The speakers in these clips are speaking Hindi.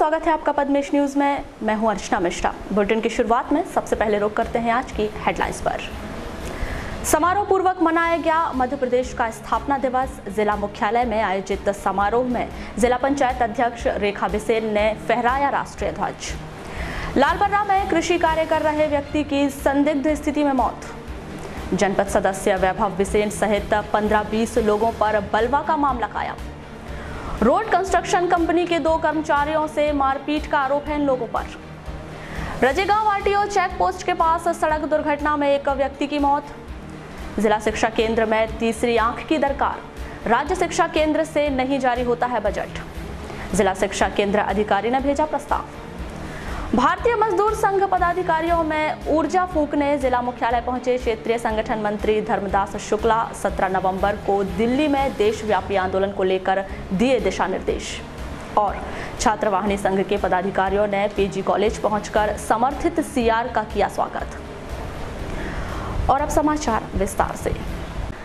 स्वागत है आपका पद्मेश न्यूज में। मैं हूं अर्चना मिश्रा। बुलेटिन की शुरुआत में सबसे पहले रुख करते हैं आज की हेडलाइंस पर। समारोह पूर्वक मनाया गया मध्य प्रदेश का स्थापना दिवस। जिला मुख्यालय में आयोजित समारोह में जिला पंचायत अध्यक्ष रेखा बिसेन ने फहराया राष्ट्रीय ध्वज। लालबर्रा में कृषि कार्य कर रहे व्यक्ति की संदिग्ध स्थिति में मौत। जनपद सदस्य वैभव बिसेन सहित 15-20 लोगों पर बलवा का मामला कायम। रोड कंस्ट्रक्शन कंपनी के 2 कर्मचारियों से मारपीट का आरोप है इन लोगों पर। रजेगांव आरटीओ चेक पोस्ट के पास सड़क दुर्घटना में एक व्यक्ति की मौत। जिला शिक्षा केंद्र में तीसरी आंख की दरकार। राज्य शिक्षा केंद्र से नहीं जारी होता है बजट। जिला शिक्षा केंद्र अधिकारी ने भेजा प्रस्ताव। भारतीय मजदूर संघ पदाधिकारियों में ऊर्जा फूंकने जिला मुख्यालय पहुंचे क्षेत्रीय संगठन मंत्री धर्मदास शुक्ला। 17 नवंबर को दिल्ली में देशव्यापी आंदोलन को लेकर दिए दिशा निर्देश। और छात्रवाहिनी संघ के पदाधिकारियों ने पीजी कॉलेज पहुंचकर समर्थित सीआर का किया स्वागत। और अब समाचार विस्तार से।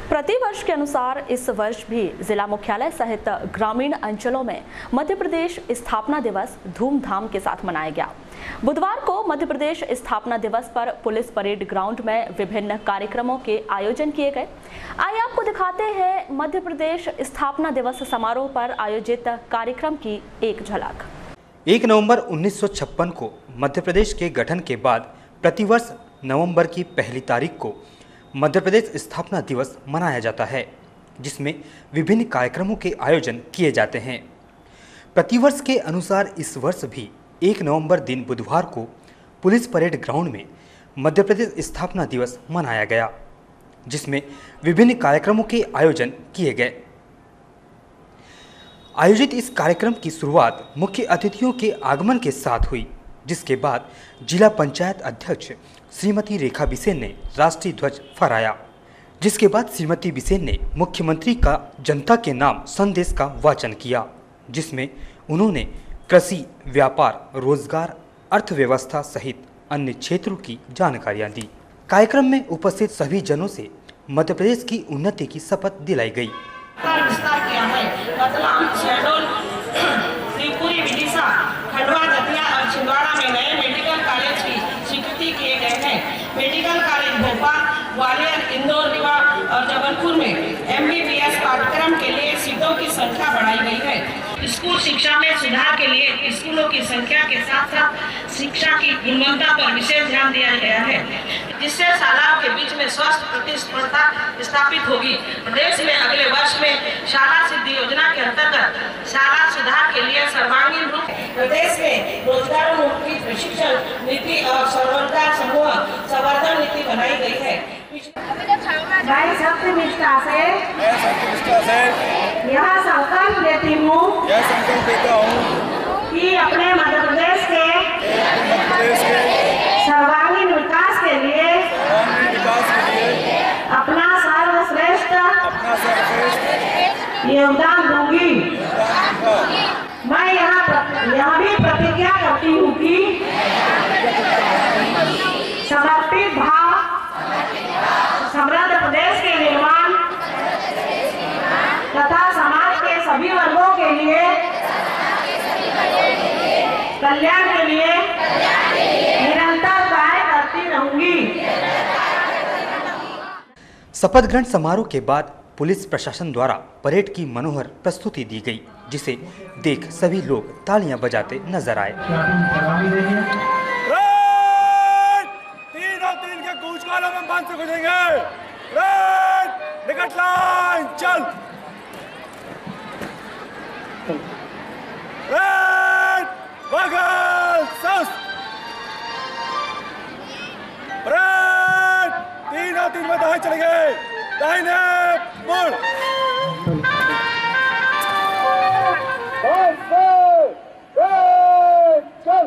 प्रतिवर्ष के अनुसार इस वर्ष भी जिला मुख्यालय सहित ग्रामीण अंचलों में मध्य प्रदेश स्थापना दिवस धूमधाम के साथ मनाया गया। बुधवार को मध्य प्रदेश स्थापना दिवस पर पुलिस परेड ग्राउंड में विभिन्न कार्यक्रमों के आयोजन किए गए। आइए आपको दिखाते हैं मध्य प्रदेश स्थापना दिवस समारोह पर आयोजित कार्यक्रम की एक झलक। 1 नवंबर 1956 को मध्य प्रदेश के गठन के बाद प्रतिवर्ष नवंबर की पहली तारीख को मध्य प्रदेश स्थापना दिवस मनाया जाता है, जिसमें विभिन्न कार्यक्रमों के आयोजन किए जाते हैं। प्रतिवर्ष के अनुसार इस वर्ष भी 1 नवंबर दिन बुधवार को पुलिस परेड ग्राउंड में मध्य प्रदेश स्थापना दिवस मनाया गया, जिसमें विभिन्न कार्यक्रमों के आयोजन किए गए। आयोजित इस कार्यक्रम की शुरुआत मुख्य अतिथियों के आगमन के साथ हुई, जिसके बाद जिला पंचायत अध्यक्ष श्रीमती रेखा बिसेन ने राष्ट्रीय ध्वज फहराया, जिसके बाद श्रीमती बिसेन ने मुख्यमंत्री का जनता के नाम संदेश का वाचन किया, जिसमें उन्होंने कृषि, व्यापार, रोजगार, अर्थव्यवस्था सहित अन्य क्षेत्रों की जानकारियां दी। कार्यक्रम में उपस्थित सभी जनों से मध्य प्रदेश की उन्नति की शपथ दिलाई गई। मेडिकल कॉलेज भोपाल, ग्वालियर, इंदौर, रीवा और जबलपुर में MBBS पाठ्यक्रम के लिए सीटों की संख्या बढ़ाई गई है। स्कूल शिक्षा में सुधार के लिए स्कूलों की संख्या के साथ साथ शिक्षा की गुणवत्ता पर विशेष ध्यान दिया गया है, जिससे शालाओं के बीच में स्वस्थ प्रतिस्पर्धा स्थापित होगी। प्रदेश में अगले वर्ष में शाला सिद्धि योजना के अंतर्गत शाला सुधार के लिए सर्वांगीण रूप प्रदेश में रोजगारोन्मुखी प्रशिक्षण नीति और स्वरोजगार समूह संवर्धन नीति बनाई गई है। मैं सत्यनिष्ठा से यह संकल्प लेती हूँ कि अपने मध्य प्रदेश के सर्वांगीण विकास के लिए अपना सर्वश्रेष्ठ योगदान दूंगी। मैं यहाँ भी प्रतिज्ञा करती हूँ कि समर्पित भाव समृद्ध प्रदेश के निर्माण तथा समाज के सभी वर्गों के लिए कल्याण के लिए निरंतर कार्य करती रहूंगी। शपथ ग्रहण समारोह के बाद पुलिस प्रशासन द्वारा परेड की मनोहर प्रस्तुति दी गई, जिसे देख सभी लोग तालियां बजाते नजर आए। 3 और 3 के कूच कालों में बंद से गुजरेंगे। निकट लाइन चल। बगल सस। 3 और 3 में दाएं चलेंगे। दाहिने मुड़। चल।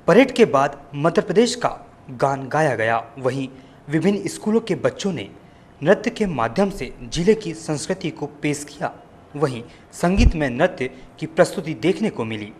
परेड के बाद मध्य प्रदेश का गान गाया गया। वहीं विभिन्न स्कूलों के बच्चों ने नृत्य के माध्यम से जिले की संस्कृति को पेश किया। वहीं संगीत में नृत्य की प्रस्तुति देखने को मिली।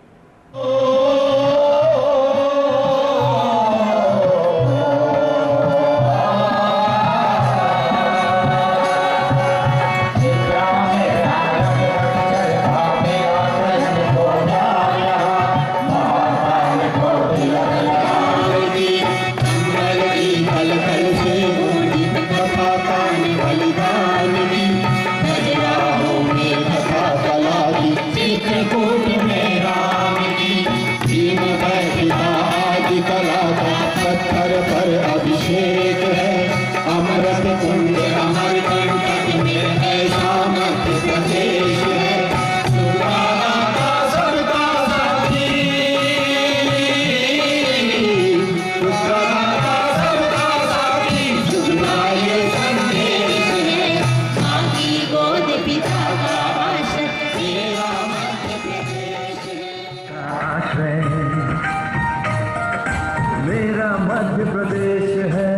मेरा मध्य प्रदेश है।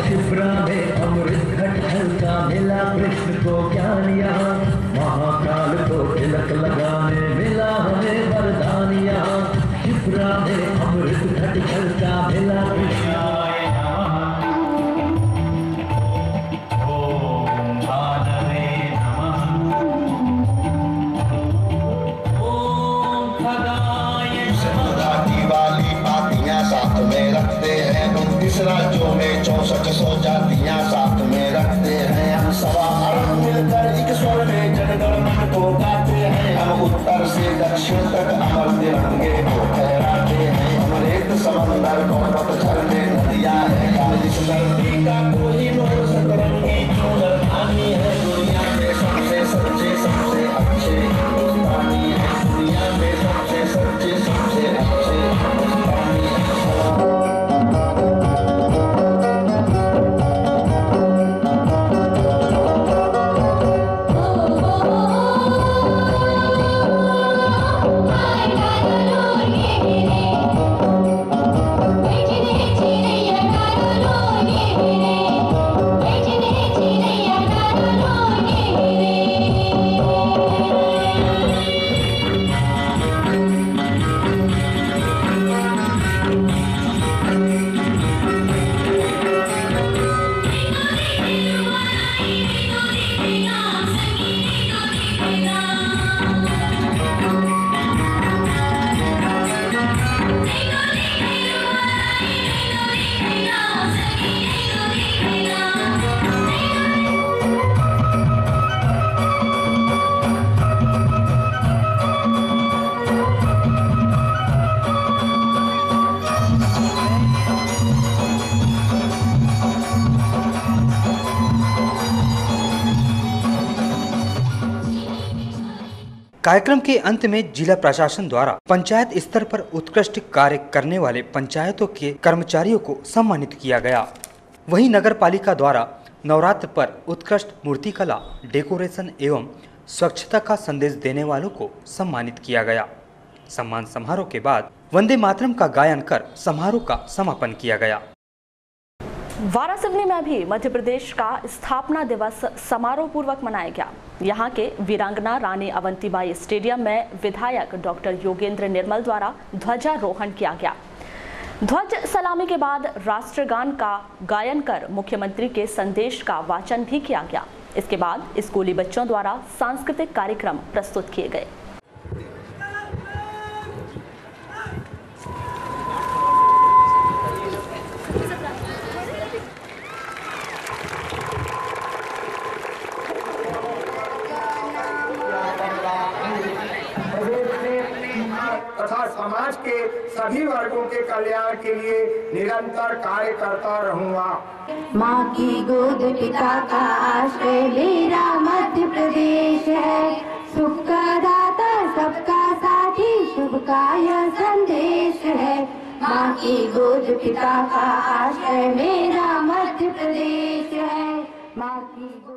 शिप्रा में अमृत घट हल्का मिला कृष्ण को ज्ञान यहाँ, महाकाल को तिलक लगाने मिला हमें वरदान यहाँ। शिप्रा में अमृत घट हल्का मिला कृष्ण ओम भानवे नमः, ओम खगाय नमः। दिवाली पातियां साथ में रखते हैं, 29 राज्यों में 6400 जातियां साथ में रखते हैं। हम सवा अरब मिलकर एक स्वर में जनगण मन को गाते हैं। हम उत्तर से दक्षिण तक अमर तिरंगे को फहराते हैं। हम रेत समंदर को पतझड़ में नदियां हैं। इस धरती का कोई मोर सतरंगी जो राजधानी है। दुनिया में सबसे सच्चे सबसे अच्छे हिंदुस्तानी है। दुनिया में सबसे सच्चे सबसे अच्छे हिंदुस्तानी है। कार्यक्रम के अंत में जिला प्रशासन द्वारा पंचायत स्तर पर उत्कृष्ट कार्य करने वाले पंचायतों के कर्मचारियों को सम्मानित किया गया। वहीं नगर पालिका द्वारा नवरात्र पर उत्कृष्ट मूर्तिकला, डेकोरेशन एवं स्वच्छता का संदेश देने वालों को सम्मानित किया गया। सम्मान समारोह के बाद वंदे मातरम का गायन कर समारोह का समापन किया गया। वारासिवनी में भी मध्य प्रदेश का स्थापना दिवस समारोह पूर्वक मनाया गया। यहाँ के वीरांगना रानी अवंतीबाई स्टेडियम में विधायक डॉक्टर योगेंद्र निर्मल द्वारा ध्वजारोहण किया गया। ध्वज सलामी के बाद राष्ट्रगान का गायन कर मुख्यमंत्री के संदेश का वाचन भी किया गया। इसके बाद स्कूली बच्चों द्वारा सांस्कृतिक कार्यक्रम प्रस्तुत किए गए। तथा समाज समाज के सभी वर्गों के कल्याण के लिए निरंतर कार्य करता रहूंगा। माँ की गोद पिता का आश्रय मेरा मध्य प्रदेश है, सुख का दाता सबका साथी शुभ का यह संदेश है। माँ की गोद पिता का आश्रय मेरा मध्य प्रदेश है, माँ की गोद।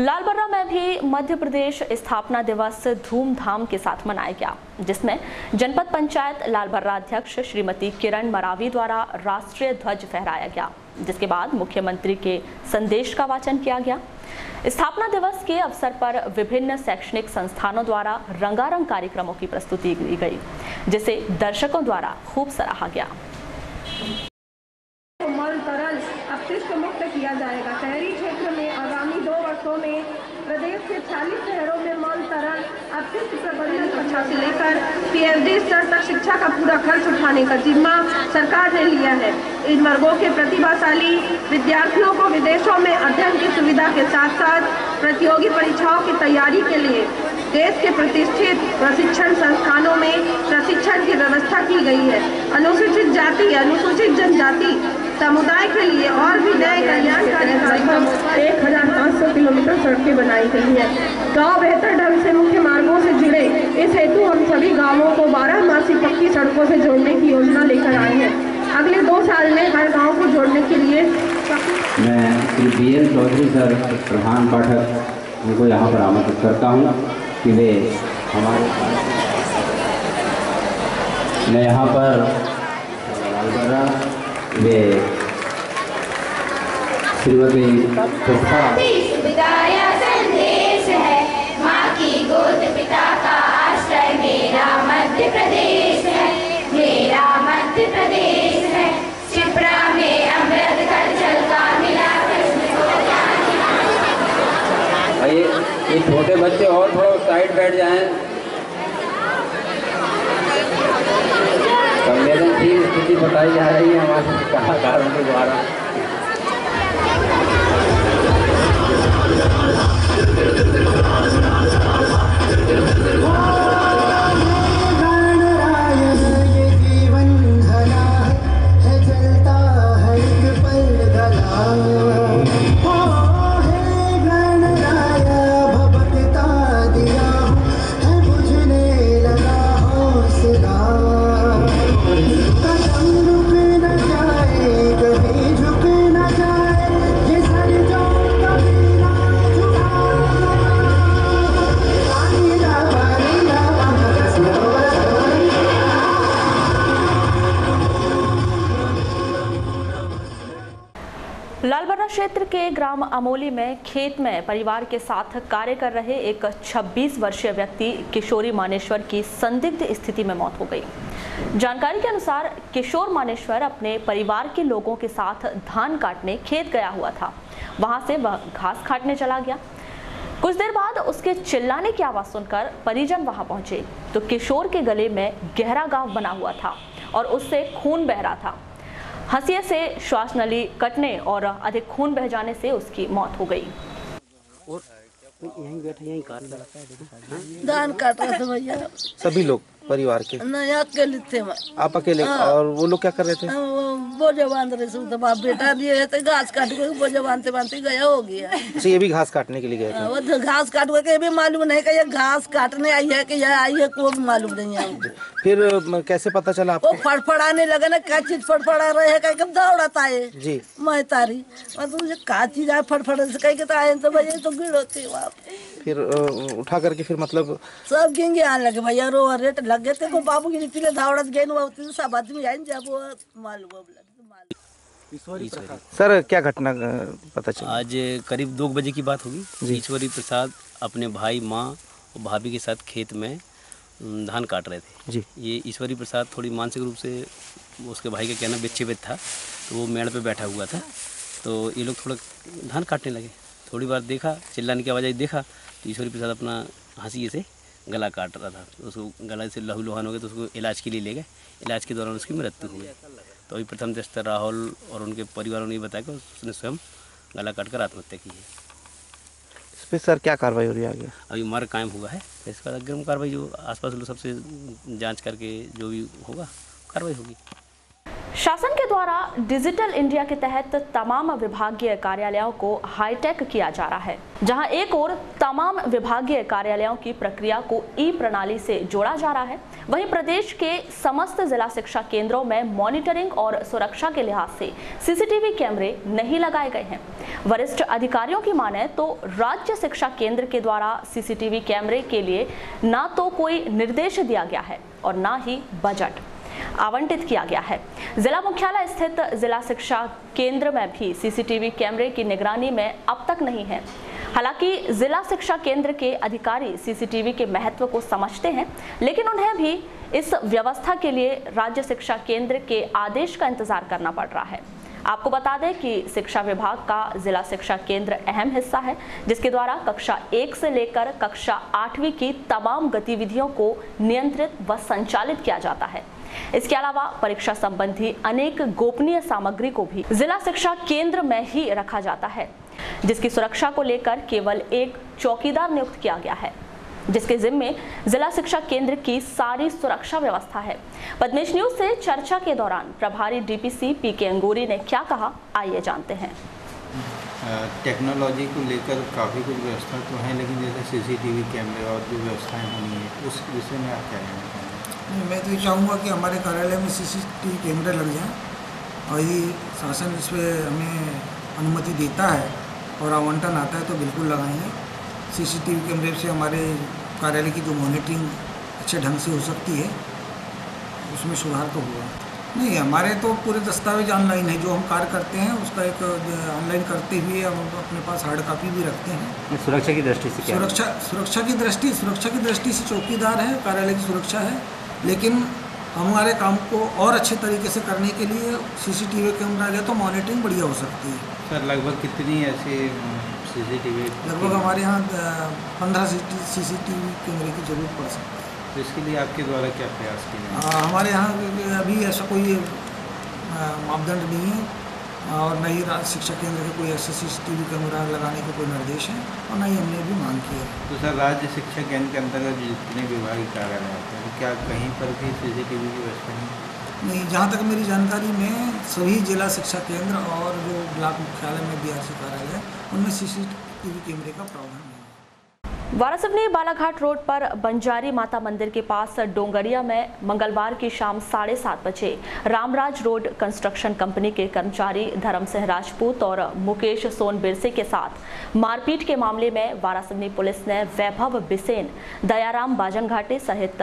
लालबर्रा में भी मध्य प्रदेश स्थापना दिवस धूमधाम के साथ मनाया गया, जिसमें जनपद पंचायत लालबर्रा अध्यक्ष श्रीमती किरण मरावी द्वारा राष्ट्रीय ध्वज फहराया गया, जिसके बाद मुख्यमंत्री के संदेश का वाचन किया गया। स्थापना दिवस के अवसर पर विभिन्न शैक्षणिक संस्थानों द्वारा रंगारंग कार्यक्रमों की प्रस्तुति दी गई, जिसे दर्शकों द्वारा खूब सराहा गया। मल तरल अपशिष्ट मुक्त किया जाएगा। शहरी क्षेत्र में आगामी 2 वर्षों में प्रदेश के 40 शहरों में मल तरल अपशिष्ट प्रबंधन कक्षा से लेकर PhD स्तर तक शिक्षा का पूरा खर्च उठाने का जिम्मा सरकार ने लिया है। इन वर्गों के प्रतिभाशाली विद्यार्थियों को विदेशों में अध्ययन की सुविधा के साथ साथ प्रतियोगी परीक्षाओं की तैयारी के लिए देश के प्रतिष्ठित प्रशिक्षण संस्थानों में प्रशिक्षण की व्यवस्था की गई है। अनुसूचित जाति अनुसूचित जनजाति समुदाय के लिए और भी नए कल्याणकारी कार्यक्रम 1500 किलोमीटर सड़कें बनाई गई है। गांव बेहतर ढंग से मुख्य मार्गों से जुड़े, इस हेतु हम सभी गांवों को 12 मासी पक्की सड़कों से जोड़ने की योजना लेकर आए हैं। अगले 2 साल में हर गांव को जोड़ने के लिए मैं श्री BL चौधरी सर प्रधान पाठक उनको यहाँ पर आमंत्रित करता हूँ कि वे हमारे मैं यहाँ पर लालबर्रा वे श्रीमती विदाया संदेश है, माँ की गोद पिता का आश्रय मेरा मध्य प्रदेश है, मेरा मध्य प्रदेश है। शिप्रा में अमृत कलशल का मिला कृष्ण को ये छोटे बच्चे और थोड़ा साइड बैठ जाएं। संवेदनशील स्थिति बताई जा रही है हमारे कलाकारों के द्वारा। लालबर्रा क्षेत्र के ग्राम अमोली में खेत में परिवार के साथ कार्य कर रहे एक 26 वर्षीय व्यक्ति किशोरी मानेश्वर की संदिग्ध स्थिति में मौत हो गई। जानकारी के अनुसार किशोर मानेश्वर अपने परिवार के लोगों के साथ धान काटने खेत गया हुआ था। वहां से वह घास काटने चला गया। कुछ देर बाद उसके चिल्लाने की आवाज सुनकर परिजन वहां पहुंचे तो किशोर के गले में गहरा घाव बना हुआ था और उससे खून बह रहा था। हंसिये से श्वास नली कटने और अधिक खून बह जाने से उसकी मौत हो गई। यहीं धान काट रहे थे भैया, सभी लोग परिवार के? नहीं, अकेले थे मैं। आप अकेले? और वो लोग क्या कर रहे थे? बोझे बांध रहे थे। तो बाप बेटा दिए थे, घास काट के बोझे बांधते बांधते गया हो गया। अच्छा, ये भी घास काटने के लिए गए थे? वो तो घास काट के भी मालूम नहीं कि ये घास काटने आई है कि यह आई है, कोई मालूम नहीं है। फिर कैसे पता चला आपको? वो फड़फड़ाने लगे ना, क्या चीज फड़फड़ा रहे है, कहीं दौड़ता है जी। मैं तारी तुझे का चीज आए फड़फड़ से कहीं तो आए तो भैया तो भीड़ होती है। फिर उठा करके फिर मतलब सब गेंगे आने लगे भैया, रो रेट लग गए थे। बाबू की पीले धावड़त गए सब आदमी आए जब वो मालूम। सर क्या घटना पता चला? आज करीब 2 बजे की बात होगी। ईश्वरी प्रसाद अपने भाई, माँ और भाभी के साथ खेत में धान काट रहे थे जी। ये ईश्वरी प्रसाद थोड़ी मानसिक रूप से उसके भाई का कहना विक्षेपित था, तो वो मेड़ पे बैठा हुआ था। तो ये लोग थोड़ा धान काटने लगे। थोड़ी बार देखा, चिल्लाने की आवाज़ आई, देखा तो ईश्वरी प्रसाद अपना हंसी से गला काट रहा था। तो उसको गला से लहू लुहान हो गया, तो उसको इलाज के लिए ले गए। इलाज के दौरान उसकी मृत्यु हुई। तो अभी प्रथम दृष्टया राहुल और उनके परिवारों ने बताया कि उसने स्वयं गला काटकर आत्महत्या की है। इस पर सर क्या कार्रवाई हो रही है आगे? अभी मर्ग कायम हुआ है, इसका अग्रिम कार्रवाई जो आसपास लोग सबसे जांच करके जो भी होगा कार्रवाई होगी। शासन के द्वारा डिजिटल इंडिया के तहत तमाम विभागीय कार्यालयों को हाईटेक किया जा रहा है। जहां एक ओर तमाम विभागीय कार्यालयों की प्रक्रिया को ई प्रणाली से जोड़ा जा रहा है, वहीं प्रदेश के समस्त जिला शिक्षा केंद्रों में मॉनिटरिंग और सुरक्षा के लिहाज से सीसीटीवी कैमरे नहीं लगाए गए हैं। वरिष्ठ अधिकारियों की माने तो राज्य शिक्षा केंद्र के द्वारा सीसीटीवी कैमरे के लिए ना तो कोई निर्देश दिया गया है और ना ही बजट आवंटित किया गया है। जिला मुख्यालय स्थित जिला शिक्षा केंद्र में भी सीसीटीवी कैमरे की निगरानी में अब तक नहीं है। हालांकि जिला शिक्षा केंद्र के अधिकारी सीसीटीवी के महत्व को समझते हैं, लेकिन उन्हें भी इस व्यवस्था के लिए राज्य शिक्षा केंद्र के आदेश का इंतजार करना पड़ रहा है। आपको बता दें कि शिक्षा विभाग का जिला शिक्षा केंद्र अहम हिस्सा है, जिसके द्वारा कक्षा 1 से लेकर कक्षा 8वीं की तमाम गतिविधियों को नियंत्रित व संचालित किया जाता है। इसके अलावा परीक्षा संबंधी अनेक गोपनीय सामग्री को भी जिला शिक्षा केंद्र में ही रखा जाता है, जिसकी सुरक्षा को लेकर केवल एक चौकीदार नियुक्त किया गया है, जिसके जिम्मे जिला शिक्षा केंद्र की सारी सुरक्षा व्यवस्था है। पद्मेश न्यूज से चर्चा के दौरान प्रभारी डीपीसी पीके अंगूरी ने क्या कहा, आइए जानते हैं। टेक्नोलॉजी को लेकर काफ़ी कुछ व्यवस्था तो है, लेकिन जैसे सीसीटीवी कैमरे और जो व्यवस्थाएं होनी है उस विषय में आप क्या कहना चाहेंगे? मैं तो ये चाहूँगा कि हमारे कार्यालय में सीसीटीवी कैमरे लग जाएं, और ये शासन इस पर हमें अनुमति देता है और आवंटन आता है तो बिल्कुल लगाएंगे। सीसीटीवी कैमरे से हमारे कार्यालय की जो मॉनिटरिंग अच्छे ढंग से हो सकती है, उसमें सुधार तो होगा। नहीं, हमारे तो पूरे दस्तावेज ऑनलाइन है, जो हम कार्य करते हैं उसका एक ऑनलाइन करते हुए हम अपने पास हार्ड कॉपी भी रखते हैं। सुरक्षा की दृष्टि से क्या? सुरक्षा की दृष्टि से चौकीदार है, कार्यालय की सुरक्षा है, लेकिन हमारे काम को और अच्छे तरीके से करने के लिए सीसीटीवी कैमरा आ गया तो मॉनिटरिंग बढ़िया हो सकती है। सर लगभग कितनी ऐसे सीसीटीवी? लगभग हमारे यहाँ 15 सीसीटीवी कैमरे की जरूरत पड़ सकती है। तो इसके लिए आपके द्वारा क्या प्रयास किए? हमारे यहाँ अभी ऐसा कोई मापदंड नहीं है और न ही शिक्षा केंद्र के कोई ऐसे सीसीटीवी कैमरा लगाने का कोई निर्देश है और न ही हमने भी मांग किया है। तो सर राज्य शिक्षा केंद्र के अंतर्गत जितने विभागीय कार्यालय आते हैं, तो क्या कहीं पर भी सीसीटीवी की व्यवस्था नहीं? जहाँ तक मेरी जानकारी में सभी जिला शिक्षा केंद्र और जो ब्लॉक मुख्यालय में बीआरसी कार्यालय है उनमें सीसीटीवी कैमरे का प्रावधान है। वारासिवनी बालाघाट रोड पर बंजारी माता मंदिर के पास डोंगरिया में मंगलवार की शाम 7:30 बजे रामराज रोड कंस्ट्रक्शन कंपनी के कर्मचारी धर्म सिंह राजपूत और मुकेश सोन बिरसे के साथ मारपीट के मामले में वारासिवनी पुलिस ने वैभव बिसेन, दयाराम बाजनघाटे सहित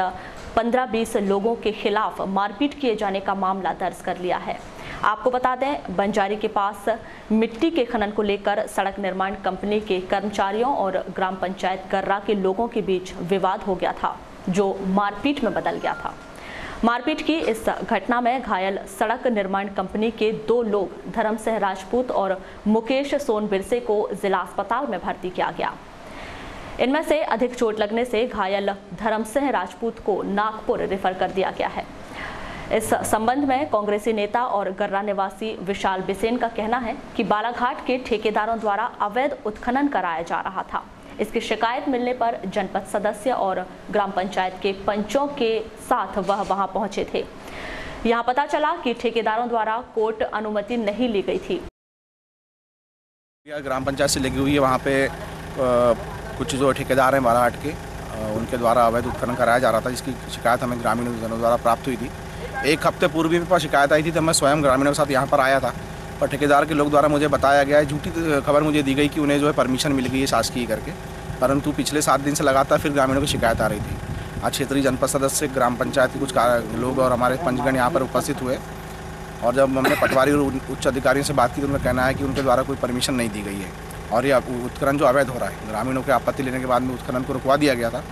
15-20 लोगों के खिलाफ मारपीट किए जाने का मामला दर्ज कर लिया है। आपको बता दें, बंजारी के पास मिट्टी के खनन को लेकर सड़क निर्माण कंपनी के कर्मचारियों और ग्राम पंचायत गर्रा के लोगों के बीच विवाद हो गया था, जो मारपीट में बदल गया था। मारपीट की इस घटना में घायल सड़क निर्माण कंपनी के 2 लोग धर्म सिंह राजपूत और मुकेश सोन बिरसे को जिला अस्पताल में भर्ती किया गया। इनमें से अधिक चोट लगने से घायल धर्म सिंह राजपूत को नागपुर रेफर कर दिया गया है। इस संबंध में कांग्रेसी नेता और गर्रा निवासी विशाल बिसेन का कहना है कि बालाघाट के ठेकेदारों द्वारा अवैध उत्खनन कराया जा रहा था। इसकी शिकायत मिलने पर जनपद सदस्य और ग्राम पंचायत के पंचों के साथ वह वहां पहुंचे थे। यहां पता चला कि ठेकेदारों द्वारा कोर्ट अनुमति नहीं ली गई थी। ग्राम पंचायत से लगी हुई है, वहाँ पे कुछ जो ठेकेदार हैं बालाघाट के, उनके द्वारा अवैध उत्खनन कराया जा रहा था, जिसकी शिकायत हमें ग्रामीण जनों द्वारा प्राप्त हुई थी। 1 हफ्ते पूर्व भी मेरे पास शिकायत आई थी, तब मैं स्वयं ग्रामीणों के साथ यहाँ पर आया था, और ठेकेदार के लोग द्वारा मुझे बताया गया है, झूठी खबर मुझे दी गई कि उन्हें जो है परमिशन मिल गई है शासकीय करके, परंतु पिछले 7 दिन से लगातार फिर ग्रामीणों की शिकायत आ रही थी। आज क्षेत्रीय जनपद सदस्य, ग्राम पंचायत के कुछ लोग और हमारे पंचगण यहाँ पर उपस्थित हुए और जब हमने पटवारी और उच्च अधिकारियों से बात की तो उनका कहना है कि उनके द्वारा कोई परमिशन नहीं दी गई है और ये उत्खनन जो अवैध हो रहा है, ग्रामीणों के आपत्ति लेने के बाद में उत्खनन को रुकवा दिया गया था।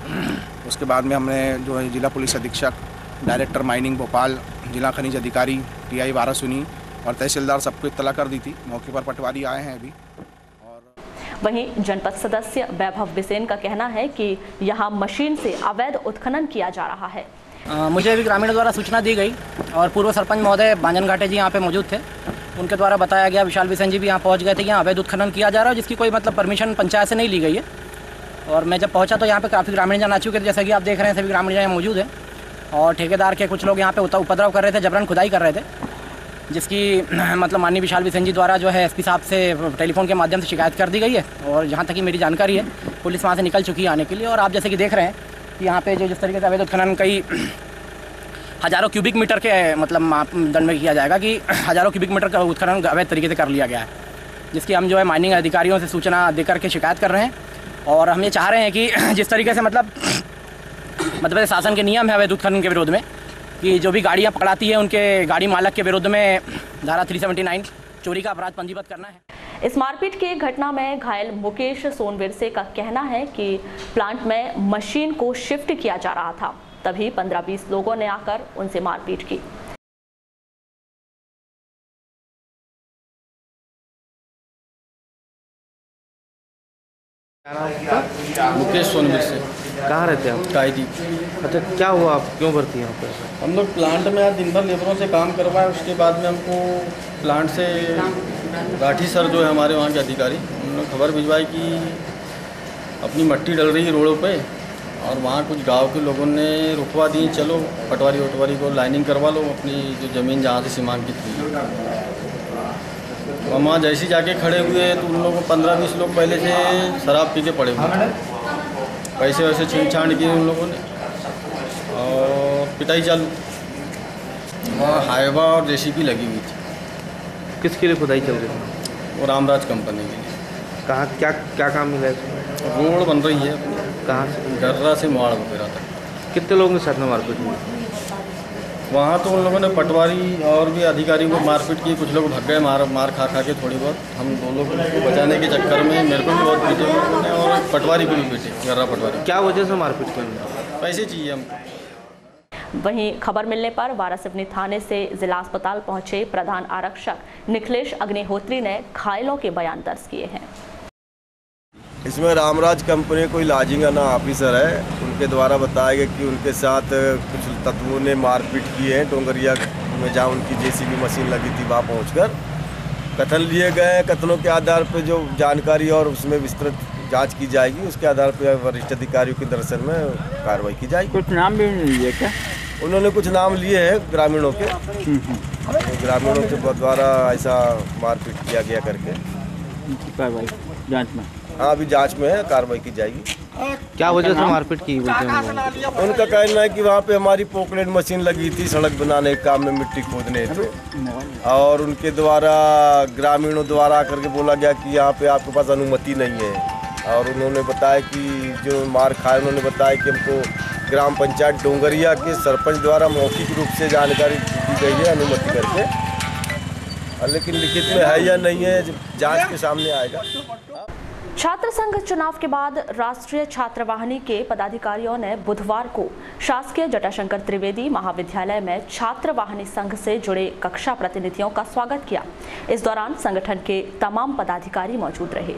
उसके बाद में हमने जो है जिला पुलिस अधीक्षक, डायरेक्टर माइनिंग भोपाल, जिला खनिज अधिकारी, टीआई वारासुनी और तहसीलदार सबको इत्तला कर दी थी। मौके पर पटवारी आए हैं अभी। वहीं जनपद सदस्य वैभव बिसेन का कहना है कि यहां मशीन से अवैध उत्खनन किया जा रहा है। मुझे अभी ग्रामीणों द्वारा सूचना दी गई और पूर्व सरपंच महोदय बांजन घाटे जी यहाँ पे मौजूद थे। उनके द्वारा बताया गया, विशाल बिसेन जी भी यहाँ पहुँच गए थे, यहाँ अवैध उत्खनन किया जा रहा है जिसकी कोई मतलब परमिशन पंचायत से नहीं ली गई है। और मैं जब पहुँचा तो यहाँ पे काफ़ी ग्रामीण जन आ चुके थे, जैसा कि आप देख रहे हैं सभी ग्रामीण जन मौजूद हैं। और ठेकेदार के कुछ लोग यहाँ पे उपद्रव कर रहे थे, जबरन खुदाई कर रहे थे, जिसकी मतलब माननीय विशाल बिसेन जी द्वारा जो है एसपी साहब से टेलीफोन के माध्यम से शिकायत कर दी गई है। और जहाँ तक कि मेरी जानकारी है पुलिस वहाँ से निकल चुकी है आने के लिए। और आप जैसे कि देख रहे हैं कि यहाँ पे जो जिस तरीके से अवैध उत्खनन कई हज़ारों क्यूबिक मीटर के मतलब मापदंड में किया जाएगा कि हज़ारों क्यूबिक मीटर का उत्खनन अवैध तरीके से कर लिया गया है, जिसकी हम जो है माइनिंग अधिकारियों से सूचना देकर के शिकायत कर रहे हैं। और हम ये चाह रहे हैं कि जिस तरीके से मतलब मध्य प्रदेश शासन के नियम है अवैध उत्खनन के विरोध में कि जो भी गाड़ियाँ पकड़ाती है उनके गाड़ी मालक के विरुद्ध में धारा 379 चोरी का अपराध पंजीबद्ध करना है। इस मारपीट की घटना में घायल मुकेश सोनविरसे का कहना है कि प्लांट में मशीन को शिफ्ट किया जा रहा था, तभी 15-20 लोगों ने आकर उनसे मारपीट की। मुकेश सोनविरसे। कहाँ रहते हैं आप? कायदी। अच्छा, क्या हुआ, आप क्यों भर्ती हैं यहाँ पर? हम लोग प्लांट में आज दिन भर लेबरों से काम करवाए, उसके बाद में हमको प्लांट से राठी सर जो है हमारे वहाँ के अधिकारी, उन्होंने खबर भिजवाई कि अपनी मट्टी डल रही है रोडों पे और वहाँ कुछ गांव के लोगों ने रुकवा दी, चलो पटवारी वटवारी को लाइनिंग करवा लो अपनी जो ज़मीन जहाँ से सीमांकित हुई। हम वहाँ जैसे जाके खड़े हुए तो उन लोगों को 15-20 लोग पहले से शराब पी के पड़े हुए, पैसे वैसे छीन छांड किए उन लोगों ने और पिटाई चालू। वहाँ हाइवा और जेसीबी लगी हुई थी। किसके लिए खुदाई चल रही थी? वो रामराज कंपनी के लिए। कहाँ क्या काम मिला है? रोड बन रही है। कहाँ से? गर्रा से मोहाड़ वगैरह तक। कितने लोगों के साथ में मारपीट हुई? वहाँ तो उन लोगों ने पटवारी और भी अधिकारी को मारपीट की, कुछ लोग भग गए मार खा के थोड़ी बहुत। हम दो लोग को बचाने के चक्कर में मेरे को भी बहुत पीटे उन्होंने और पटवारी को भी पीटे, गर्रा पटवारी। क्या वजह से मारपीट की? पैसे चाहिए हमको। वहीं खबर मिलने पर वारासिवनी थाने से जिला अस्पताल पहुंचे प्रधान आरक्षक निखिलेश अग्निहोत्री ने घायलों के बयान दर्ज किए हैं। इसमें रामराज कंपनी कोई लाजिंगाना ऑफिसर है, उनके द्वारा बताया गया कि उनके साथ कुछ तत्वों ने मारपीट की है डोंगरिया में, जहाँ उनकी जेसीबी मशीन लगी थी वहाँ पहुंचकर कथन लिए गए। कथनों के आधार पर जो जानकारी और उसमें विस्तृत जांच की जाएगी, उसके आधार पर वरिष्ठ अधिकारियों के दर्शन में कार्रवाई की जाएगी। कुछ नाम भी लिए क्या? उन्होंने कुछ नाम लिए हैं ग्रामीणों के, तो ग्रामीणों के द्वारा ऐसा मारपीट किया गया करके कार्रवाई जाँच में। हाँ, अभी जांच में है, कार्रवाई की जाएगी। क्या वजह से मारपीट की? उनका कहना है कि वहाँ पे हमारी पोकलेट मशीन लगी थी सड़क बनाने के काम में, मिट्टी खोदने थे, और उनके द्वारा ग्रामीणों द्वारा आकर के बोला गया कि यहाँ पे आपके पास अनुमति नहीं है। और उन्होंने बताया कि जो मार खाए उन्होंने बताया कि हमको ग्राम पंचायत डोंगरिया के सरपंच द्वारा मौखिक रूप से जानकारी दी गई है अनुमति करके, लेकिन लिखित में है या नहीं है जाँच के सामने आएगा। छात्र संघ चुनाव के बाद राष्ट्रीय छात्रवाहिनी के पदाधिकारियों ने बुधवार को शासकीय जटाशंकर त्रिवेदी महाविद्यालय में छात्रवाहिनी संघ से जुड़े कक्षा प्रतिनिधियों का स्वागत किया। इस दौरान संगठन के तमाम पदाधिकारी मौजूद रहे।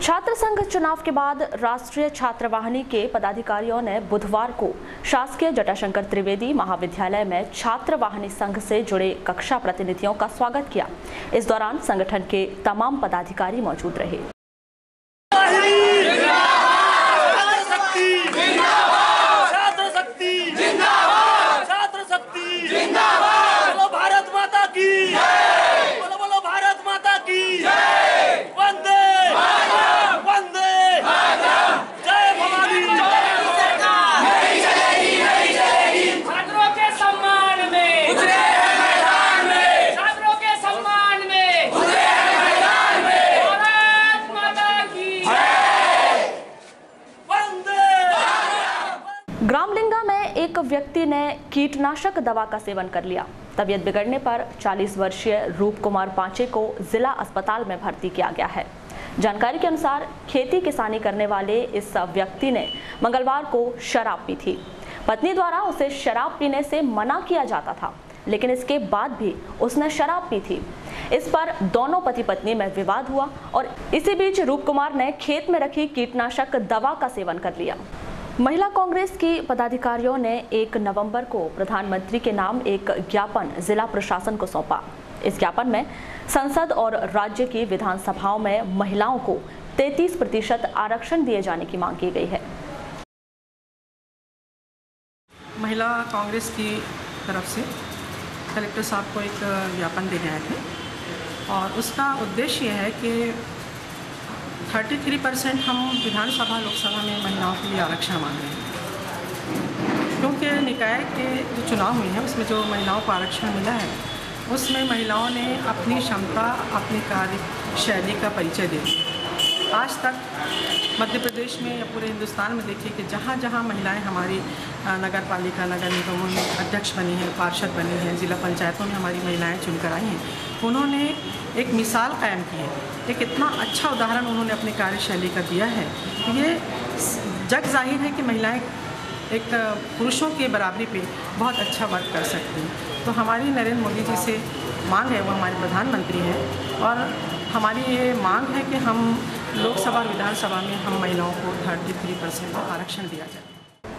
छात्र संघ चुनाव के बाद राष्ट्रीय छात्रवाहिनी के पदाधिकारियों ने बुधवार को शासकीय जटाशंकर त्रिवेदी महाविद्यालय में छात्रवाहिनी संघ से जुड़े कक्षा प्रतिनिधियों का स्वागत किया। इस दौरान संगठन के तमाम पदाधिकारी मौजूद रहे। ग्रामलिंगा में एक व्यक्ति ने कीटनाशक दवा का सेवन कर लिया। तबीयत बिगड़ने पर 40 वर्षीय रूप कुमार पांचे को जिला अस्पताल में भर्ती किया गया है। जानकारी के अनुसार खेती किसानी करने वाले इस व्यक्ति ने मंगलवार को शराब पी थी। पत्नी द्वारा उसे शराब पीने से मना किया जाता था, लेकिन इसके बाद भी उसने शराब पी थी। इस पर दोनों पति पत्नी में विवाद हुआ और इसी बीच रूप कुमार ने खेत में रखी कीटनाशक दवा का सेवन कर लिया। महिला कांग्रेस की पदाधिकारियों ने 1 नवंबर को प्रधानमंत्री के नाम एक ज्ञापन जिला प्रशासन को सौंपा। इस ज्ञापन में संसद और राज्य की विधानसभाओं में महिलाओं को 33% आरक्षण दिए जाने की मांग की गई है। महिला कांग्रेस की तरफ से कलेक्टर साहब को एक ज्ञापन देने आए थे और उसका उद्देश्य यह है कि 33% हम विधानसभा लोकसभा में महिलाओं के लिए आरक्षण मांग रहे हैं, क्योंकि निकाय के जो चुनाव हुए हैं उसमें जो महिलाओं को आरक्षण मिला है उसमें महिलाओं ने अपनी क्षमता, अपनी कार्यशैली का परिचय दे दिया। आज तक मध्य प्रदेश में या पूरे हिंदुस्तान में देखिए कि जहाँ जहाँ महिलाएं हमारी नगर पालिका, नगर निगमों में अध्यक्ष बनी हैं, पार्षद बनी हैं, जिला पंचायतों में हमारी महिलाएं चुनकर आई हैं, उन्होंने एक मिसाल कायम की है। एक इतना अच्छा उदाहरण उन्होंने अपनी कार्यशैली का दिया है। ये जग जाहिर है कि महिलाएं एक पुरुषों के बराबरी पे बहुत अच्छा वर्क कर सकती हैं। तो हमारी नरेंद्र मोदी जी से मांग है, वो हमारे प्रधानमंत्री हैं और हमारी ये मांग है कि हम लोकसभा और विधानसभा में हम महिलाओं को 33% आरक्षण दिया जाए।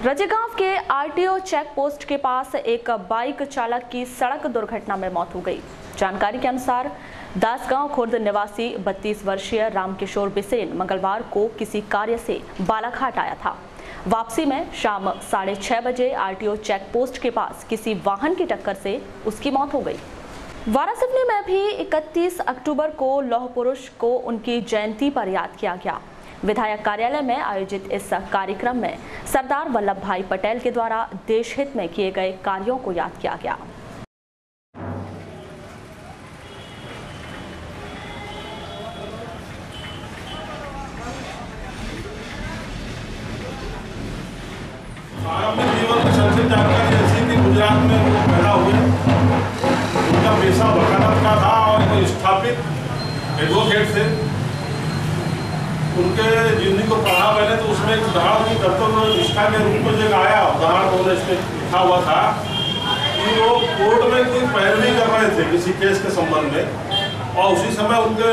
रजेगांव के आरटीओ चेक पोस्ट के पास एक बाइक चालक की सड़क दुर्घटना में मौत हो गई। जानकारी के अनुसार दासगांव खुर्द निवासी 32 वर्षीय रामकिशोर बिसेन मंगलवार को किसी कार्य से बालाघाट आया था। वापसी में शाम 6:30 बजे आरटीओ चेक पोस्ट के पास किसी वाहन की टक्कर से उसकी मौत हो गई। वारासिवनी में भी 31 अक्टूबर को लौह पुरुष को उनकी जयंती पर याद किया गया। विधायक कार्यालय में आयोजित इस कार्यक्रम में सरदार वल्लभ भाई पटेल के द्वारा देश हित में किए गए कार्यों को याद किया गया। अपने जीवन की संक्षिप्त जानकारी ऐसी थी। गुजरात में वो पैदा हुए, उनका पेशा वकालत का था और वो स्थापित एडवोकेट थे। उनके जिंदगी को पढ़ा मैंने तो उसमें एक उदाहरण की कर्तव्य निष्ठा के रूप में जो आया उदाहरण उन्होंने इसमें लिखा हुआ था कि वो कोर्ट में कोई पैरवी कर रहे थे किसी केस के संबंध में और उसी समय उनके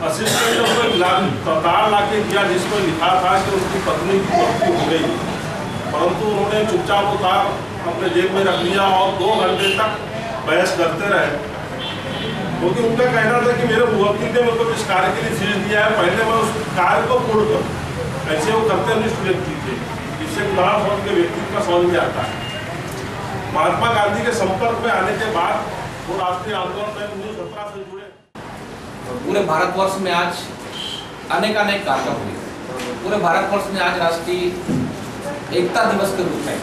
असिस्टेंट ने उनको तार ला के दिया जिसमें लिखा था कि उनकी पत्नी की मृत्यु हो गई, परंतु उन्होंने चुपचाप वो तार अपने जेब में रख लिया और 2 घंटे तक बहस करते रहे, क्योंकि उनका कहना था कि मेरे मुवक्किल ने मुझको जिस कार्य के लिए फीस दिया है पहले मैं उस कार्य को पूर्ण करूँ। ऐसे वो कर्तव्यनिष्ठ व्यक्ति थे, जिससे उदाहरण समझ के व्यक्ति का समझ में आता है। महात्मा गांधी के संपर्क में आने के बाद वो राष्ट्रीय आंदोलन में 1917 से जुड़े। पूरे भारतवर्ष में आज अनेक कार्यक्रम हुए। पूरे भारतवर्ष में आज राष्ट्रीय एकता दिवस के रूप में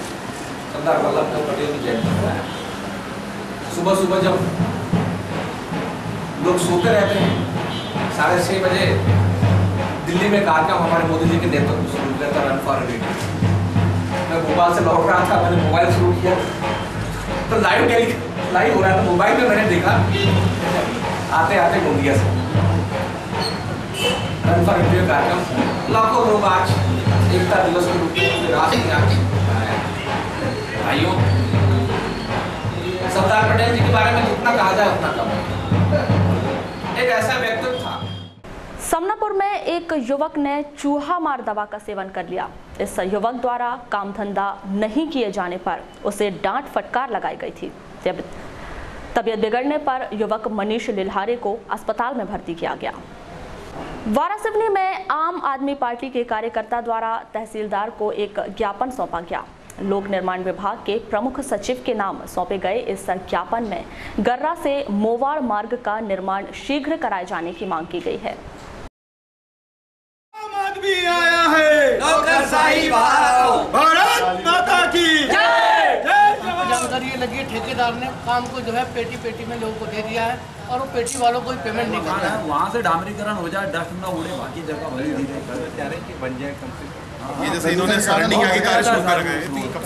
सरदार वल्लभ भाई पटेल की जयंती मनाया। सुबह सुबह जब लोग सोते रहते हैं 6:30 बजे दिल्ली में कार्यक्रम हमारे मोदी जी के नेतृत्व शुरू किया था, रन फॉर यूनिटी। मैं भोपाल से लौट रहा था, मैंने मोबाइल शुरू किया तो लाइव हो रहा था। मोबाइल में मैंने देखा आते आते गोंदिया से रन फॉर यूनिटी कार्यक्रम, लाखों लोग आज एकता दिवस के रूप में राष्ट्रीय आज मनाया। भाइयों, सरदार पटेल जी के बारे में जितना कहा जाए उतना कम है। एक ऐसा व्यक्तित्व था। समनापुर में एक युवक ने चूहा मार दवा का सेवन कर लिया। इस युवक द्वारा काम धंधा नहीं किए जाने पर उसे डांट फटकार लगाई गई थी। तबीयत बिगड़ने पर युवक मनीष लिल्हारे को अस्पताल में भर्ती किया गया। वारासिवनी में आम आदमी पार्टी के कार्यकर्ता द्वारा तहसीलदार को एक ज्ञापन सौंपा गया। लोक निर्माण विभाग के प्रमुख सचिव के नाम सौंपे गए इस ज्ञापन में गर्रा से मोवाड़ मार्ग का निर्माण शीघ्र कराए जाने की मांग की गई है। आया है नौकरशाही भारत माता की जय। ये लगी ठेकेदार ने काम को जो है पेटी पेटी में लोगों को दे दिया है और वो पेटी वालों को पेमेंट नहीं कर रहा है। वहाँ से डामरीकरण हो जाए, डस्ट ना उड़े, बाकी जगह धीरे धीरे बन जाए कम से कम। ये जैसे इन्होंने सरणी का कार्य शुरू कर गए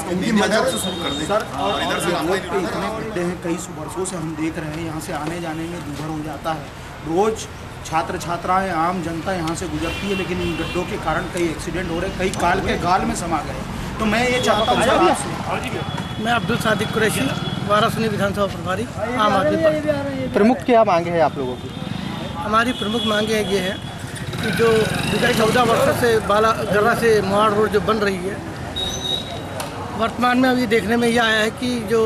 उनकी मदद से शुरू कर दें सर। और इधर से रोड पे इतने गड्ढे हैं, कई वर्षों से हम देख रहे हैं, यहाँ से आने जाने में दूभर हो जाता है। रोज छात्र छात्राएं आम जनता यहाँ से गुजरती है, लेकिन इन गड्ढों के कारण कई एक्सीडेंट हो रहे, कई काल के गाल में समा गए। तो मैं ये चाहता हूँ सर आपसे। मैं अब्दुल सादिक कुरैशी, वाराणसी विधानसभा प्रभारी, आम आदमी पार्टी। प्रमुख क्या मांगे हैं आप लोगों की? हमारी प्रमुख मांगे ये है कि जो विगत 14 वर्षों से गर्रा से मोहाड़ रोड जो बन रही है, वर्तमान में अभी देखने में यह आया है कि जो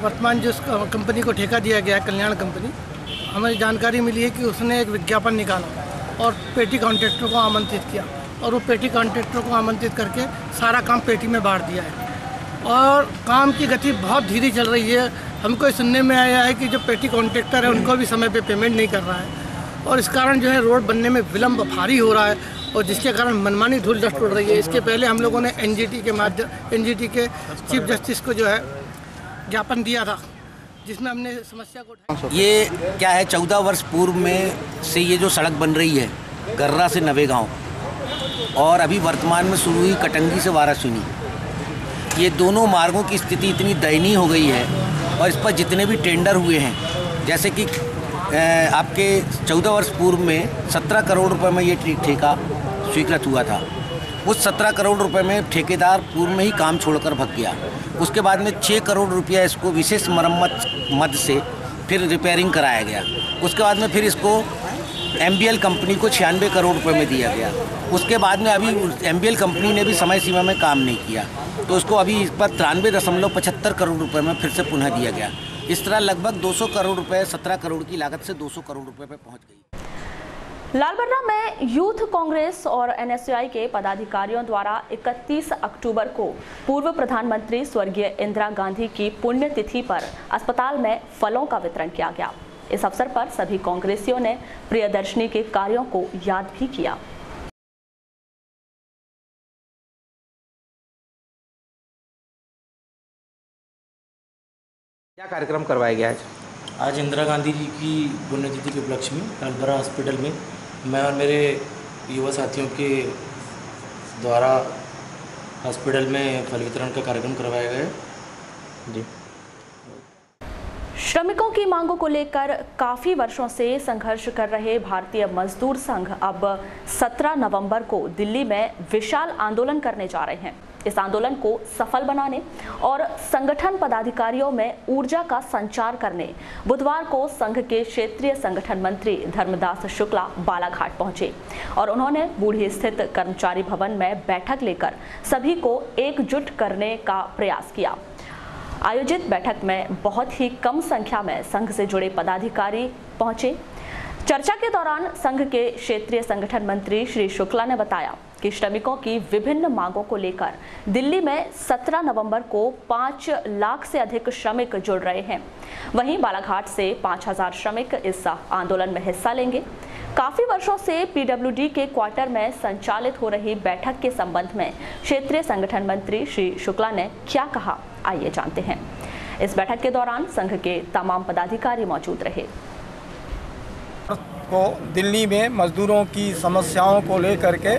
वर्तमान जो कंपनी को ठेका दिया गया है, कल्याण कंपनी, हमें जानकारी मिली है कि उसने एक विज्ञापन निकाला और पेटी कॉन्ट्रैक्टर को आमंत्रित किया, और वो पेटी कॉन्ट्रैक्टर को आमंत्रित करके सारा काम पेटी में बांट दिया है, और काम की गति बहुत धीरे चल रही है। हमको सुनने में आया है कि जो पेटी कॉन्ट्रैक्टर है उनको भी समय पे पेमेंट नहीं कर रहा है, और इस कारण जो है रोड बनने में विलम्ब भारी हो रहा है, और जिसके कारण मनमानी धूल डस्ट उड़ रही है। इसके पहले हम लोगों ने एनजीटी के चीफ जस्टिस को जो है ज्ञापन दिया था, जिसमें हमने समस्या को ये क्या है, 14 वर्ष पूर्व में से ये जो सड़क बन रही है गर्रा से नवेगांव, और अभी वर्तमान में शुरू हुई कटंगी से वाराणसी, ये दोनों मार्गों की स्थिति इतनी दयनीय हो गई है, और इस पर जितने भी टेंडर हुए हैं, जैसे कि आपके 14 वर्ष पूर्व में 17 करोड़ रुपए में ये ठेका स्वीकृत हुआ था। उस 17 करोड़ रुपए में ठेकेदार पूर्व में ही काम छोड़कर भग गया। उसके बाद में 6 करोड़ रुपया इसको विशेष मरम्मत मद से फिर रिपेयरिंग कराया गया। उसके बाद में फिर इसको MBL कंपनी को 96 करोड़ रुपए में दिया गया। उसके बाद में अभी MBL कंपनी ने भी समय सीमा में काम नहीं किया, तो उसको अभी इस पर 93.75 करोड़ रुपए में फिर से पुनः दिया गया। इस तरह लगभग 200 करोड़ रुपए 17 करोड़ की लागत से 200 करोड़ रुपए पे पहुंच गई। लालबर्रा में यूथ कांग्रेस और NSUI के पदाधिकारियों द्वारा 31 अक्टूबर को पूर्व प्रधानमंत्री स्वर्गीय इंदिरा गांधी की पुण्यतिथि पर अस्पताल में फलों का वितरण किया गया। इस अवसर पर सभी कांग्रेसियों ने प्रियदर्शनी के कार्यों को याद भी किया। क्या कार्यक्रम करवाया गया है? आज इंदिरा गांधी जी की पुण्यतिथि के उपलक्ष्य में लालबर्रा हॉस्पिटल में मैं और मेरे युवा साथियों के द्वारा हॉस्पिटल में फल वितरण का कार्यक्रम करवाया गया है। जी। श्रमिकों की मांगों को लेकर काफी वर्षों से संघर्ष कर रहे भारतीय मजदूर संघ अब 17 नवंबर को दिल्ली में विशाल आंदोलन करने जा रहे हैं। इस आंदोलन को सफल बनाने और संगठन पदाधिकारियों में ऊर्जा का संचार करने बुधवार को संघ के क्षेत्रीय संगठन मंत्री धर्मदास शुक्ला बालाघाट पहुंचे और उन्होंने बूढ़ी स्थित कर्मचारी भवन में बैठक लेकर सभी को एकजुट करने का प्रयास किया। आयोजित बैठक में बहुत ही कम संख्या में संघ से जुड़े पदाधिकारी पहुंचे। चर्चा के दौरान संघ के क्षेत्रीय संगठन मंत्री श्री शुक्ला ने बताया कि श्रमिकों की विभिन्न मांगों को लेकर दिल्ली में 17 नवंबर को 5 लाख से अधिक श्रमिक जुड़ रहे हैं। वहीं बालाघाट से 5000 श्रमिक इस आंदोलन में हिस्सा लेंगे। काफी वर्षों से PWD के क्वार्टर में संचालित हो रही बैठक के संबंध में क्षेत्रीय संगठन मंत्री श्री शुक्ला ने क्या कहा, आइए जानते हैं। इस बैठक के दौरान संघ के तमाम पदाधिकारी मौजूद रहे। को दिल्ली में मजदूरों की समस्याओं को लेकर के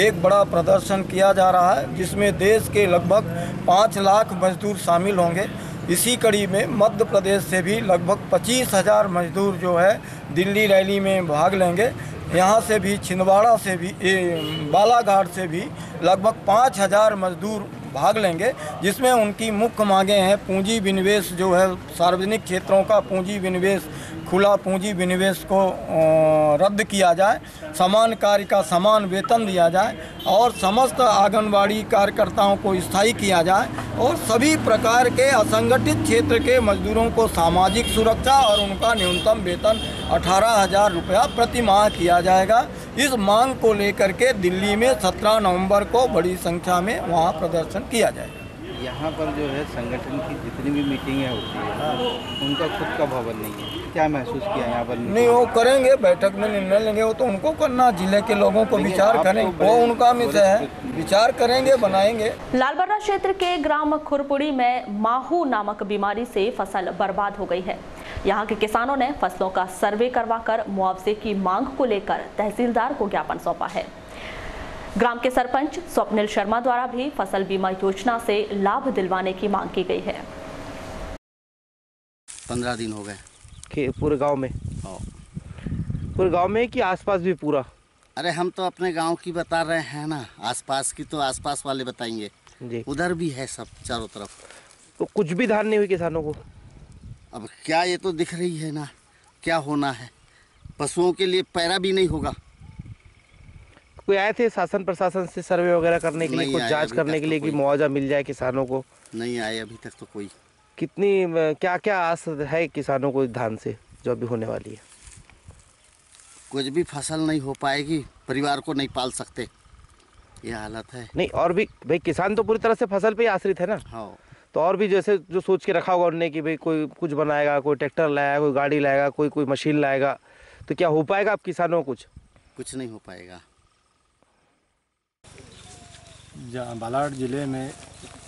एक बड़ा प्रदर्शन किया जा रहा है, जिसमें देश के लगभग 5 लाख मजदूर शामिल होंगे। इसी कड़ी में मध्य प्रदेश से भी लगभग 25,000 मजदूर जो है दिल्ली रैली में भाग लेंगे। यहाँ से भी छिंदवाड़ा से भी बालाघाट से भी लगभग 5,000 मजदूर भाग लेंगे, जिसमें उनकी मुख्य मांगें हैं पूंजी विनिवेश जो है सार्वजनिक क्षेत्रों का पूंजी विनिवेश, खुला पूंजी विनिवेश को रद्द किया जाए, समान कार्य का समान वेतन दिया जाए और समस्त आंगनबाड़ी कार्यकर्ताओं को स्थायी किया जाए और सभी प्रकार के असंगठित क्षेत्र के मजदूरों को सामाजिक सुरक्षा और उनका न्यूनतम वेतन 18,000 रुपया प्रति माह किया जाएगा। इस मांग को लेकर के दिल्ली में 17 नवंबर को बड़ी संख्या में वहाँ प्रदर्शन किया जाएगा। यहाँ पर जो है संगठन की जितनी भी मीटिंगें होती है उनका खुद का भवन नहीं है, क्या महसूस किया यहाँ पर? नहीं, वो करेंगे, बैठक में निर्णय लेंगे, वो तो उनको करना, जिले के लोगों को विचार करेंगे, वो उनका विषय है, विचार करेंगे, बनाएंगे। लालबर्रा क्षेत्र के ग्राम खुरपुड़ी में माहू नामक बीमारी से फसल बर्बाद हो गई है। यहाँ के किसानों ने फसलों का सर्वे करवाकर मुआवजे की मांग को लेकर तहसीलदार को ज्ञापन सौंपा है। ग्राम के सरपंच स्वप्निल शर्मा द्वारा भी फसल बीमा योजना से लाभ दिलवाने की मांग की गई है। 15 दिन हो गए कि पूरे गांव में? पूरे गांव में कि आसपास भी पूरा? अरे हम तो अपने गांव की बता रहे हैं ना, आसपास की तो आसपास वाले बताएंगे जी। उधर भी है सब चारों तरफ। तो कुछ भी धान नहीं हुई किसानों को? अब क्या, ये तो दिख रही है ना क्या होना है। पशुओं के लिए पैरा भी नहीं होगा। कोई आए थे शासन प्रशासन से सर्वे वगैरह करने के लिए, कुछ जांच करने के लिए कि मुआवजा मिल जाए किसानों को? नहीं आए अभी तक तो कोई। कितनी क्या क्या आस है किसानों को धान से जो अभी होने वाली है? कुछ भी फसल नहीं हो पाएगी, परिवार को नहीं पाल सकते, ये हालत है। नहीं और भी भाई किसान तो पूरी तरह से फसल पे ही आश्रित है ना। हाँ। तो और भी जैसे जो सोच के रखा होगा उन्होंने कि भाई कोई कुछ बनाएगा, कोई ट्रैक्टर लाएगा, कोई गाड़ी लाएगा, कोई मशीन लाएगा, तो क्या हो पाएगा अब किसानों को? कुछ नहीं हो पाएगा। बालाघाट जिले में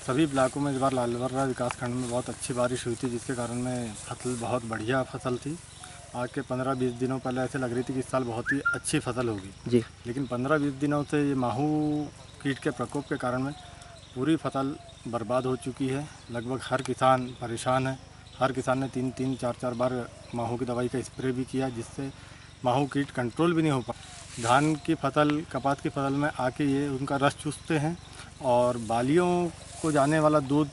सभी ब्लॉकों में इस बार लालबर्रा विकासखंड में बहुत अच्छी बारिश हुई थी, जिसके कारण में फसल बहुत बढ़िया फसल थी। आज के 15-20 दिनों पहले ऐसे लग रही थी कि इस साल बहुत ही अच्छी फसल होगी जी, लेकिन 15-20 दिनों से ये माहू कीट के प्रकोप के कारण में पूरी फसल बर्बाद हो चुकी है। लगभग हर किसान परेशान है। हर किसान ने 3-3, 4-4 बार माहू की दवाई का स्प्रे भी किया, जिससे माहू कीट कंट्रोल भी नहीं हो पाया। धान की फसल, कपास की फसल में आके ये उनका रस चूसते हैं और बालियों को जाने वाला दूध,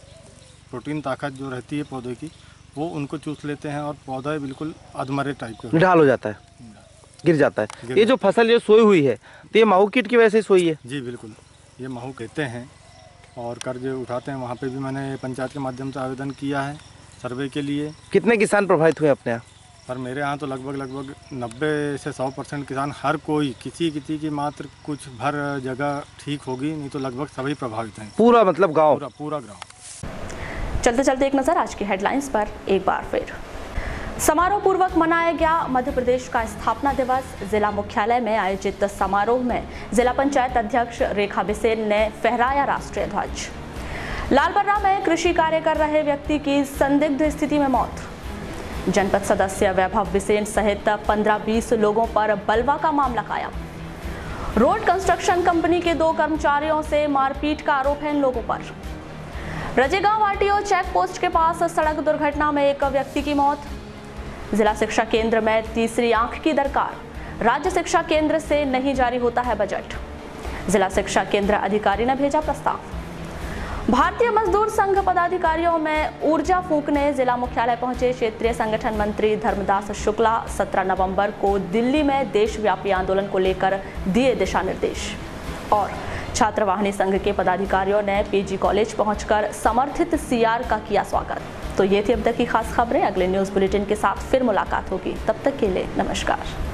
प्रोटीन ताकत जो रहती है पौधे की, वो उनको चूस लेते हैं और पौधा बिल्कुल अधमरे टाइप के ढाल हो जाता है, गिर जाता है। ये जो फसल ये सोई हुई है तो ये माहू कीट की वजह से सोई है? जी बिल्कुल, ये माहू कहते हैं और कर्ज उठाते हैं। वहाँ पे भी मैंने पंचायत के माध्यम से आवेदन किया है सर्वे के लिए। कितने किसान प्रभावित हुए अपने यहाँ? पर मेरे यहाँ तो लगभग 90 से 100% किसान, हर कोई, किसी की मात्र कुछ भर जगह ठीक होगी, नहीं तो लगभग सभी प्रभावित हैं। पूरा मतलब गाँव? पूरा गाँव। चलते चलते एक नजर आज की हेडलाइंस पर एक बार फिर। समारोह पूर्वक मनाया गया मध्य प्रदेश का स्थापना दिवस। जिला मुख्यालय में आयोजित समारोह में जिला पंचायत अध्यक्ष रेखा बिसेन ने फहराया राष्ट्रीय ध्वज। लालबर्रा में कृषि कार्य कर रहे व्यक्ति की संदिग्ध स्थिति में मौत। जनपद सदस्य वैभव बिसेन सहित 15-20 लोगों पर बलवा का मामला कायम। रोड कंस्ट्रक्शन कंपनी के 2 कर्मचारियों से मारपीट का आरोप है इन लोगों पर। रजेगांव आरटीओ चेक पोस्ट के पास सड़क दुर्घटना में एक व्यक्ति की मौत। जिला शिक्षा केंद्र में तीसरी आंख की दरकार। राज्य शिक्षा केंद्र से नहीं जारी होता है बजट। जिला शिक्षा केंद्र अधिकारी ने भेजा प्रस्ताव। भारतीय मजदूर संघ पदाधिकारियों में ऊर्जा फूंकने जिला मुख्यालय पहुंचे क्षेत्रीय संगठन मंत्री धर्मदास शुक्ला। 17 नवंबर को दिल्ली में देशव्यापी आंदोलन को लेकर दिए दिशा निर्देश। और छात्रवाहिनी संघ के पदाधिकारियों ने पीजी कॉलेज पहुंचकर समर्थित सीआर का किया स्वागत। तो ये थी अब तक की खास खबरें। अगले न्यूज बुलेटिन के साथ फिर मुलाकात होगी, तब तक के लिए नमस्कार।